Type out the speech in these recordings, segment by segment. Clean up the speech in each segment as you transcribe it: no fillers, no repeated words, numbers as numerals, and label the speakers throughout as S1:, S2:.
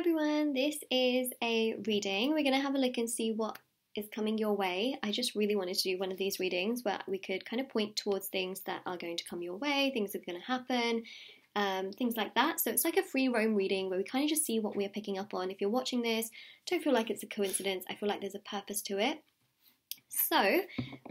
S1: everyone, this is a reading. We're going to have a look and see what is coming your way. I just really wanted to do one of these readings where we could kind of point towards things that are going to come your way, things that are going to happen, things like that. So it's like a free roam reading where we kind of just see what we're picking up on. If you're watching this, don't feel like it's a coincidence. I feel like there's a purpose to it. So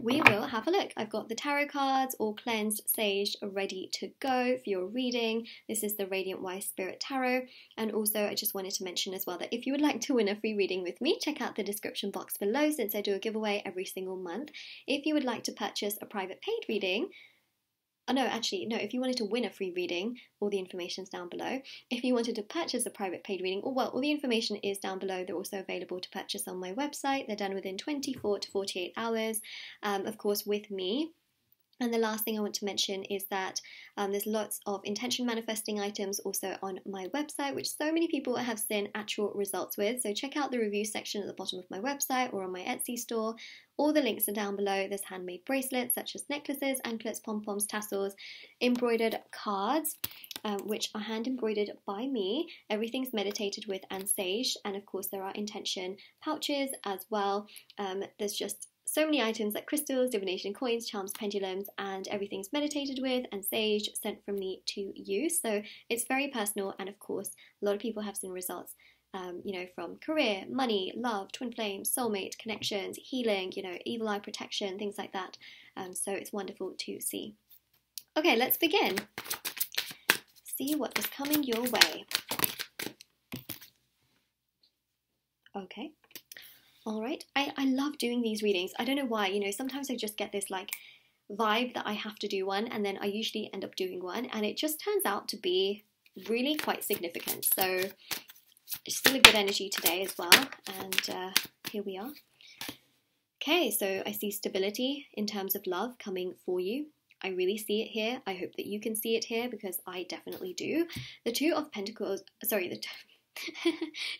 S1: we will have a look. I've got the tarot cards all cleansed, saged, ready to go for your reading. This is the Radiant Wise Spirit Tarot. And also I just wanted to mention as well that if you would like to win a free reading with me, check out the description box below since I do a giveaway every single month. If you would like to purchase a private paid reading, if you wanted to win a free reading, all the information is down below. If you wanted to purchase a private paid reading, all the information is down below. They're also available to purchase on my website. They're done within 24 to 48 hours, of course, with me. And the last thing I want to mention is that there's lots of intention manifesting items also on my website, which so many people have seen actual results with. So check out the review section at the bottom of my website or on my Etsy store. All the links are down below. There's handmade bracelets such as necklaces, anklets, pom-poms, tassels, embroidered cards, which are hand embroidered by me. Everything's meditated with and saged. And of course there are intention pouches as well. There's just so many items like crystals, divination coins, charms, pendulums, and everything's meditated with and saged, sent from me to you. So it's very personal, and of course, a lot of people have seen results, from career, money, love, twin flames, soulmate, connections, healing, evil eye protection, things like that. So it's wonderful to see. Okay, let's begin. See what is coming your way. Okay. All right, I love doing these readings. I don't know why, sometimes I just get this like vibe that I have to do one, and then I usually end up doing one, and it just turns out to be really quite significant. So it's still a good energy today as well, and here we are. Okay, so I see stability in terms of love coming for you. I really see it here. I hope that you can see it here because I definitely do. The Two of Pentacles,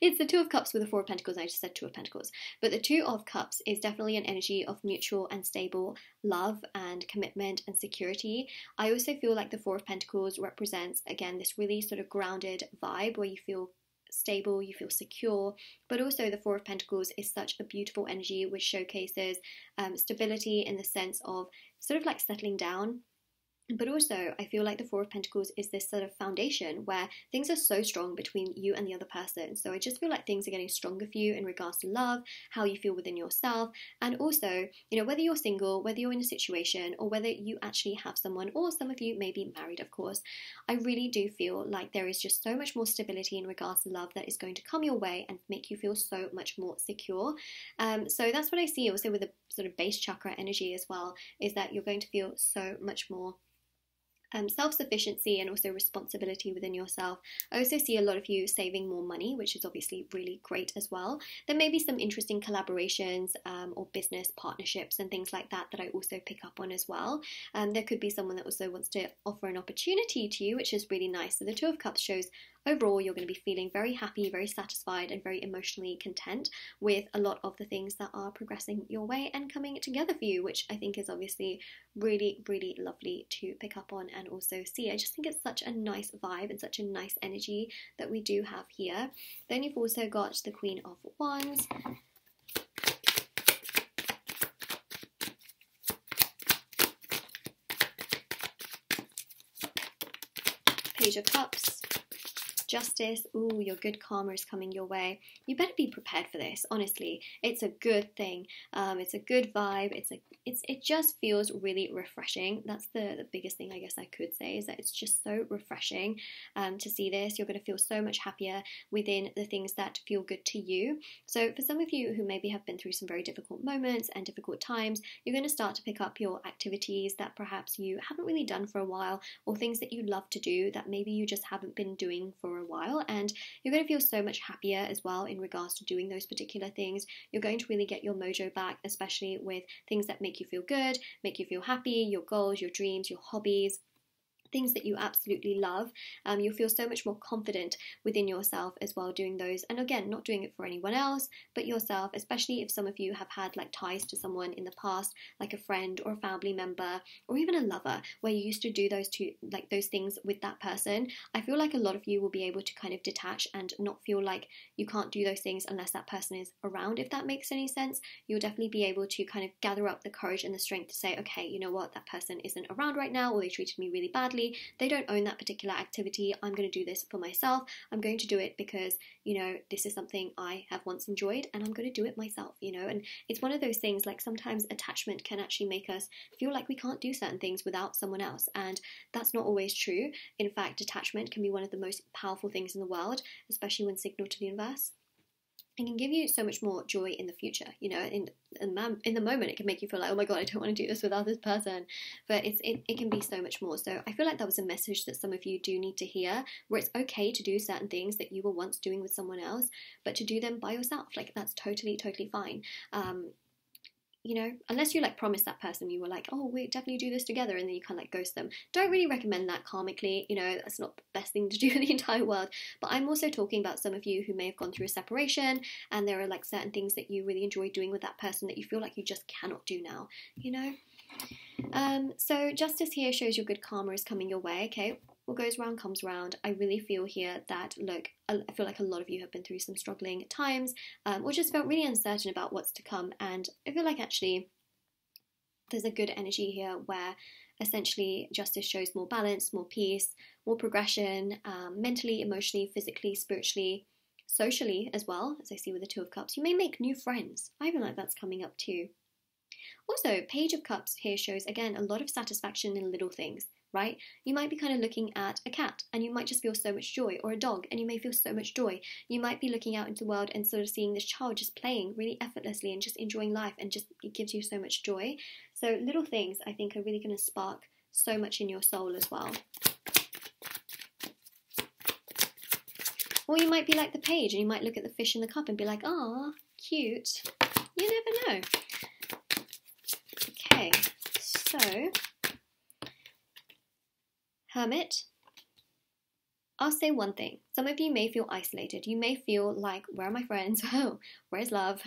S1: it's the Two of Cups with the Four of Pentacles. I just said Two of Pentacles. But the Two of Cups is definitely an energy of mutual and stable love and commitment and security. I also feel like the Four of Pentacles represents, again, this really sort of grounded vibe where you feel stable, you feel secure, but also the Four of Pentacles is such a beautiful energy which showcases stability in the sense of sort of like settling down. But also, I feel like the Four of Pentacles is this sort of foundation where things are so strong between you and the other person. So I just feel like things are getting stronger for you in regards to love, how you feel within yourself, and also, whether you're single, whether you're in a situation, or whether you actually have someone, or some of you may be married, of course. I really do feel like there is just so much more stability in regards to love that is going to come your way and make you feel so much more secure. So that's what I see also with the sort of base chakra energy as well, is that you're going to feel so much more self-sufficiency and also responsibility within yourself. I also see a lot of you saving more money, which is obviously really great as well. There may be some interesting collaborations or business partnerships and things like that that I also pick up on as well. There could be someone that also wants to offer an opportunity to you, which is really nice. So the Two of Cups shows overall you're going to be feeling very happy, very satisfied, and very emotionally content with a lot of the things that are progressing your way and coming together for you, which I think is obviously really, really lovely to pick up on and also see. I just think it's such a nice vibe and such a nice energy that we do have here. Then you've also got the Queen of Wands. Page of Cups. Justice. Ooh, your good karma is coming your way. You better be prepared for this, honestly. It's a good thing. It's a good vibe. It just feels really refreshing. That's the biggest thing I guess I could say, is that it's just so refreshing to see this. You're going to feel so much happier within the things that feel good to you. So for some of you who maybe have been through some very difficult moments and difficult times, you're going to start to pick up your activities that perhaps you haven't really done for a while, or things that you love to do that maybe you just haven't been doing for a while, and you're going to feel so much happier as well in regards to doing those particular things. You're going to really get your mojo back, especially with things that make you feel good, make you feel happy, your goals, your dreams, your hobbies, things that you absolutely love. You'll feel so much more confident within yourself as well doing those. And again, not doing it for anyone else, but yourself, especially if some of you have had like ties to someone in the past, like a friend or a family member, or even a lover, where you used to do those things with that person. I feel like a lot of you will be able to kind of detach and not feel like you can't do those things unless that person is around, if that makes any sense. You'll definitely be able to kind of gather up the courage and the strength to say, okay, you know what, that person isn't around right now, or they treated me really badly. They don't own that particular activity. I'm going to do this for myself. I'm going to do it because, you know, this is something I have once enjoyed and I'm going to do it myself, you know. And it's one of those things, like sometimes attachment can actually make us feel like we can't do certain things without someone else. And that's not always true. In fact, attachment can be one of the most powerful things in the world, especially when signaled to the universe. It can give you so much more joy in the future, you know. In the moment, it can make you feel like, oh my god, I don't want to do this without this person, but it can be so much more. So I feel like that was a message that some of you do need to hear, where it's okay to do certain things that you were once doing with someone else, but to do them by yourself, like that's totally fine. You know, unless you like promise that person, you were like, oh, we definitely do this together, and then you kind of like ghost them. Don't really recommend that karmically, you know, that's not the best thing to do in the entire world. But I'm also talking about some of you who may have gone through a separation, and there are like certain things that you really enjoy doing with that person that you feel like you just cannot do now, you know. So justice here shows your good karma is coming your way, okay? What goes round comes round. I really feel here that, look, I feel like a lot of you have been through some struggling times, or just felt really uncertain about what's to come, and I feel like actually there's a good energy here where essentially justice shows more balance, more peace, more progression, mentally, emotionally, physically, spiritually, socially as well, as I see with the Two of Cups. You may make new friends. I feel like that's coming up too. Also, Page of Cups here shows, again, a lot of satisfaction in little things, right? You might be kind of looking at a cat and you might just feel so much joy, or a dog and you may feel so much joy. You might be looking out into the world and sort of seeing this child just playing really effortlessly and just enjoying life, and just it gives you so much joy. So little things, I think, are really going to spark so much in your soul as well. Or you might be like the Page and you might look at the fish in the cup and be like, ah, cute. You never know. Okay, so Hermit, I'll say one thing. Some of you may feel isolated. You may feel like, where are my friends? Oh, where's love?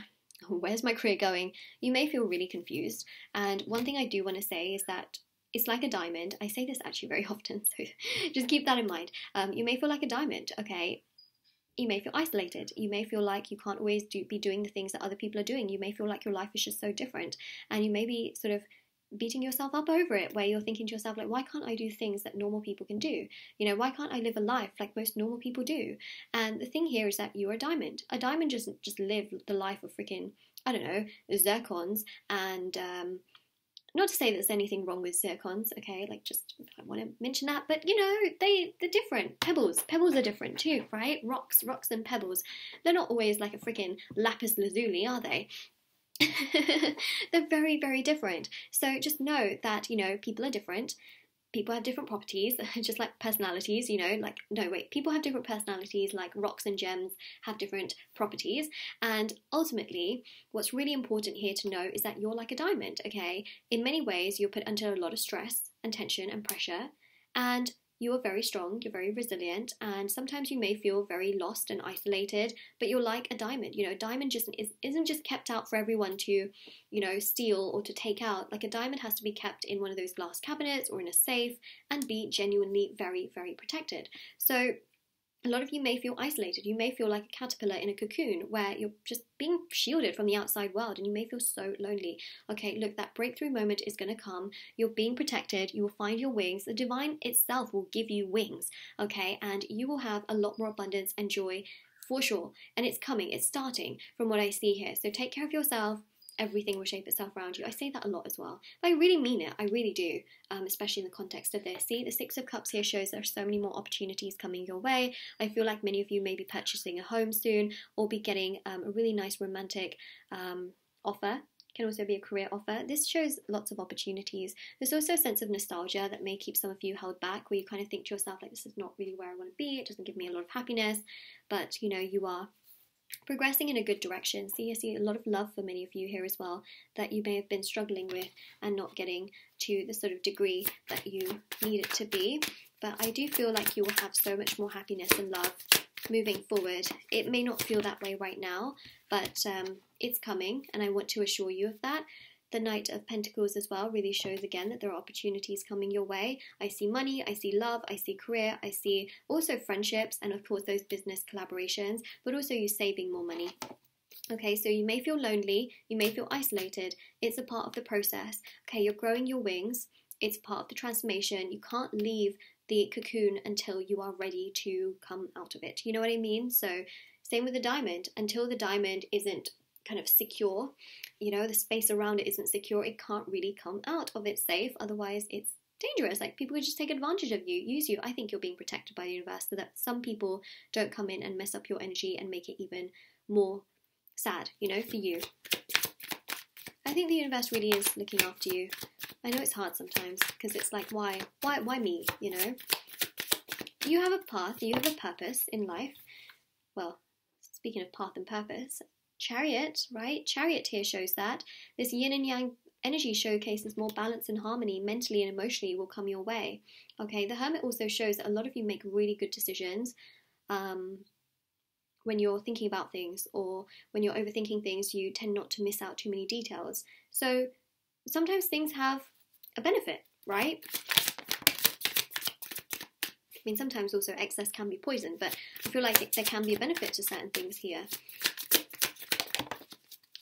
S1: Where's my career going? You may feel really confused. And one thing I do want to say is that it's like a diamond. I say this actually very often, so just keep that in mind. You may feel like a diamond, okay? You may feel isolated. You may feel like you can't always be doing the things that other people are doing. You may feel like your life is just so different, and you may be sort of beating yourself up over it, where you're thinking to yourself like, why can't I do things that normal people can do? You know, why can't I live a life like most normal people do? And the thing here is that you're a diamond. A diamond doesn't just live the life of freaking, I don't know, zircons and not to say that there's anything wrong with zircons, okay, like just I want to mention that, but you know, they're different. Pebbles are different too, right? Rocks and pebbles, they're not always like a freaking lapis lazuli, are they? They're very, very different. So just know that, you know, people are different. People have different properties, just like personalities, you know, like, no, wait, people have different personalities, like rocks and gems have different properties. And ultimately, what's really important here to know is that you're like a diamond, okay? In many ways, you're put under a lot of stress and tension and pressure, and you are very strong, you're very resilient, and sometimes you may feel very lost and isolated, but you're like a diamond. You know, a diamond just isn't just kept out for everyone to, you know, steal or to take out. Like a diamond has to be kept in one of those glass cabinets or in a safe and be genuinely very, very protected. So a lot of you may feel isolated. You may feel like a caterpillar in a cocoon where you're just being shielded from the outside world, and you may feel so lonely. Okay, look, that breakthrough moment is going to come. You're being protected. You will find your wings. The divine itself will give you wings, okay? And you will have a lot more abundance and joy for sure. And it's coming. It's starting from what I see here. So take care of yourself. Everything will shape itself around you. I say that a lot as well, but I really mean it. I really do, especially in the context of this. See, the Six of Cups here shows there are so many more opportunities coming your way. I feel like many of you may be purchasing a home soon, or be getting a really nice romantic offer. Can also be a career offer. This shows lots of opportunities. There's also a sense of nostalgia that may keep some of you held back, where you kind of think to yourself like, this is not really where I want to be. It doesn't give me a lot of happiness, but you know, you are progressing in a good direction. See, I see a lot of love for many of you here as well, that you may have been struggling with and not getting to the sort of degree that you need it to be. But I do feel like you will have so much more happiness and love moving forward. It may not feel that way right now, but it's coming, and I want to assure you of that. The Knight of Pentacles as well really shows again that there are opportunities coming your way. I see money, I see love, I see career, I see also friendships, and of course those business collaborations, but also you saving more money. Okay, so you may feel lonely, you may feel isolated. It's a part of the process. Okay, you're growing your wings. It's part of the transformation. You can't leave the cocoon until you are ready to come out of it. You know what I mean? So same with the diamond. Until the diamond isn't kind of secure, you know, the space around it isn't secure, it can't really come out of it safe. Otherwise it's dangerous. Like, people would just take advantage of you, use you. I think you're being protected by the universe so that some people don't come in and mess up your energy and make it even more sad, you know, for you. I think the universe really is looking after you. I know it's hard sometimes because it's like, why me, you know? You have a path, you have a purpose in life. Well, speaking of path and purpose, Chariot, right? Chariot here shows that. This yin and yang energy showcases more balance and harmony mentally and emotionally will come your way. Okay, the Hermit also shows that a lot of you make really good decisions when you're thinking about things, or when you're overthinking things, you tend not to miss out too many details. So sometimes things have a benefit, right? I mean, sometimes also excess can be poison, but I feel like there can be a benefit to certain things here.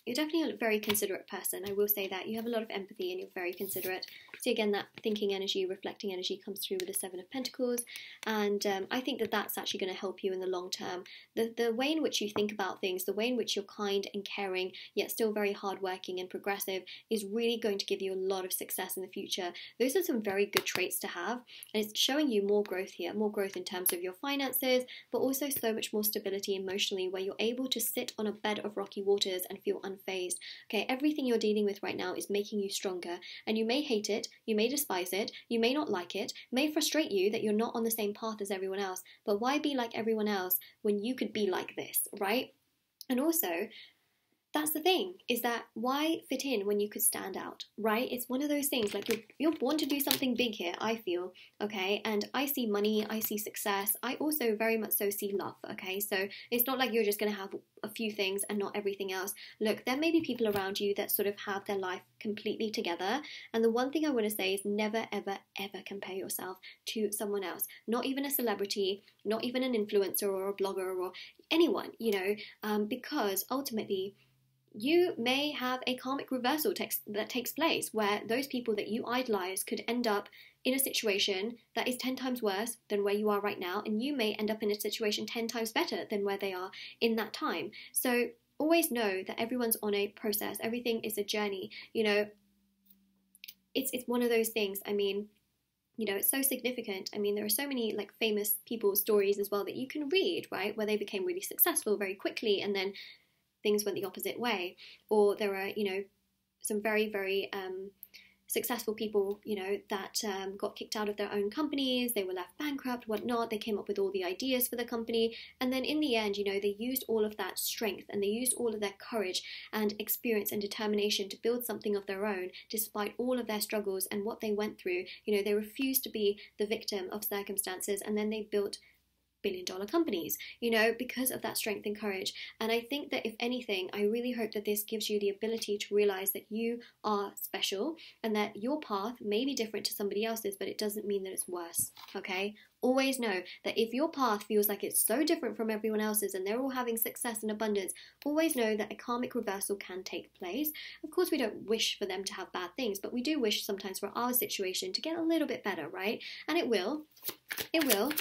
S1: You're definitely a very considerate person, I will say that. You have a lot of empathy and you're very considerate. So again, that thinking energy, reflecting energy comes through with the Seven of Pentacles. And I think that that's actually going to help you in the long term. The way in which you think about things, the way in which you're kind and caring, yet still very hardworking and progressive, is really going to give you a lot of success in the future. Those are some very good traits to have. And it's showing you more growth here, more growth in terms of your finances, but also so much more stability emotionally, where you're able to sit on a bed of rocky waters and feel unfazed. Okay, everything you're dealing with right now is making you stronger, and you may hate it, you may despise it, you may not like it, may frustrate you that you're not on the same path as everyone else, but why be like everyone else when you could be like this, right? And also, that's the thing, is that why fit in when you could stand out, right? It's one of those things, like you're born to do something big here, I feel, okay? And I see money, I see success, I also very much so see love, okay? So it's not like you're just going to have a few things and not everything else. Look, there may be people around you that sort of have their life completely together, and the one thing I want to say is never, ever, ever compare yourself to someone else, not even a celebrity, not even an influencer or a blogger or anyone, you know, because ultimately, you may have a karmic reversal that takes place where those people that you idolize could end up in a situation that is 10 times worse than where you are right now, and you may end up in a situation 10 times better than where they are in that time. So always know that everyone's on a process. Everything is a journey. You know, it's one of those things. I mean, you know, it's so significant. I mean, there are so many like famous people's stories as well that you can read, right, where they became really successful very quickly and then things went the opposite way. Or there are, you know, some very, very successful people, you know, that got kicked out of their own companies, they were left bankrupt, whatnot, they came up with all the ideas for the company, and then in the end, you know, they used all of that strength and they used all of their courage and experience and determination to build something of their own, despite all of their struggles and what they went through. You know, they refused to be the victim of circumstances, and then they built billion-dollar companies, you know, because of that strength and courage. And I think that if anything, I really hope that this gives you the ability to realize that you are special and that your path may be different to somebody else's, but it doesn't mean that it's worse, okay? Always know that if your path feels like it's so different from everyone else's and they're all having success and abundance, always know that a karmic reversal can take place. Of course, we don't wish for them to have bad things, but we do wish sometimes for our situation to get a little bit better, right? And it will. It will.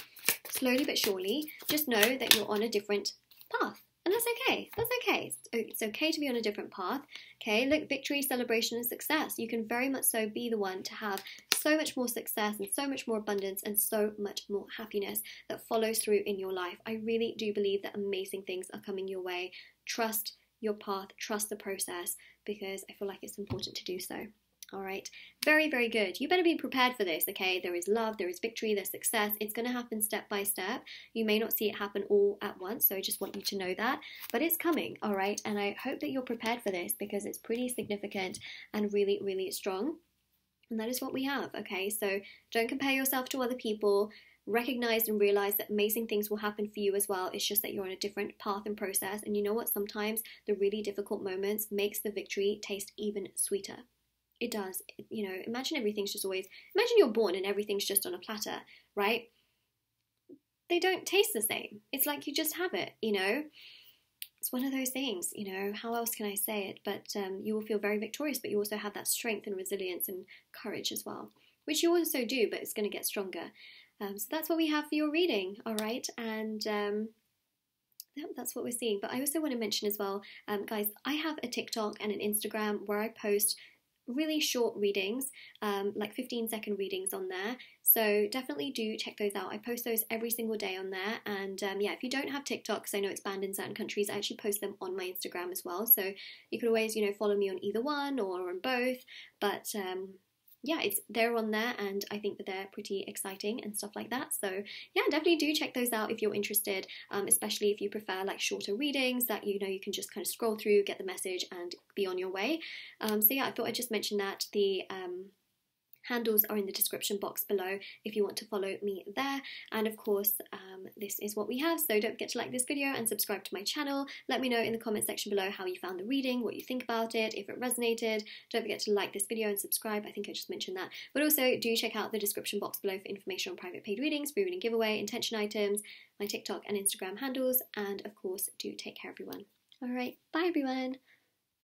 S1: Slowly but surely. Just know that you're on a different path. And that's okay. That's okay. It's okay to be on a different path. Okay, look, victory, celebration, and success. You can very much so be the one to have so much more success and so much more abundance and so much more happiness that follows through in your life. I really do believe that amazing things are coming your way. Trust your path, trust the process, because I feel like it's important to do so. All right, very, very good. You better be prepared for this, okay? There is love, there is victory, there's success. It's going to happen step by step. You may not see it happen all at once, so I just want you to know that. But it's coming, all right? And I hope that you're prepared for this because it's pretty significant and really, really strong. And that is what we have, okay? So don't compare yourself to other people. Recognize and realize that amazing things will happen for you as well. It's just that you're on a different path and process. And you know what? Sometimes the really difficult moments makes the victory taste even sweeter. It does. You know, imagine everything's just always, imagine you're born and everything's just on a platter, right? They don't taste the same. It's like you just have it, you know? It's one of those things, you know, how else can I say it? But you will feel very victorious, but you also have that strength and resilience and courage as well, which you also do, but it's going to get stronger. So that's what we have for your reading, all right? And that's what we're seeing. But I also want to mention as well, guys, I have a TikTok and an Instagram where I post really short readings, like 15-second readings on there. So definitely do check those out. I post those every single day on there. And yeah, if you don't have TikTok, because I know it's banned in certain countries, I actually post them on my Instagram as well. So you can always, you know, follow me on either one or on both. But yeah, they're on there, and I think that they're pretty exciting and stuff like that. So yeah, definitely do check those out if you're interested, especially if you prefer like shorter readings that, you know, you can just kind of scroll through, get the message and be on your way. So yeah, I thought I'd just mention that. The handles are in the description box below if you want to follow me there. And of course, this is what we have. So don't forget to like this video and subscribe to my channel. Let me know in the comment section below how you found the reading, what you think about it, if it resonated. Don't forget to like this video and subscribe. I think I just mentioned that. But also do check out the description box below for information on private paid readings, free reading giveaway, intention items, my TikTok and Instagram handles. And of course, do take care, everyone. All right, bye everyone.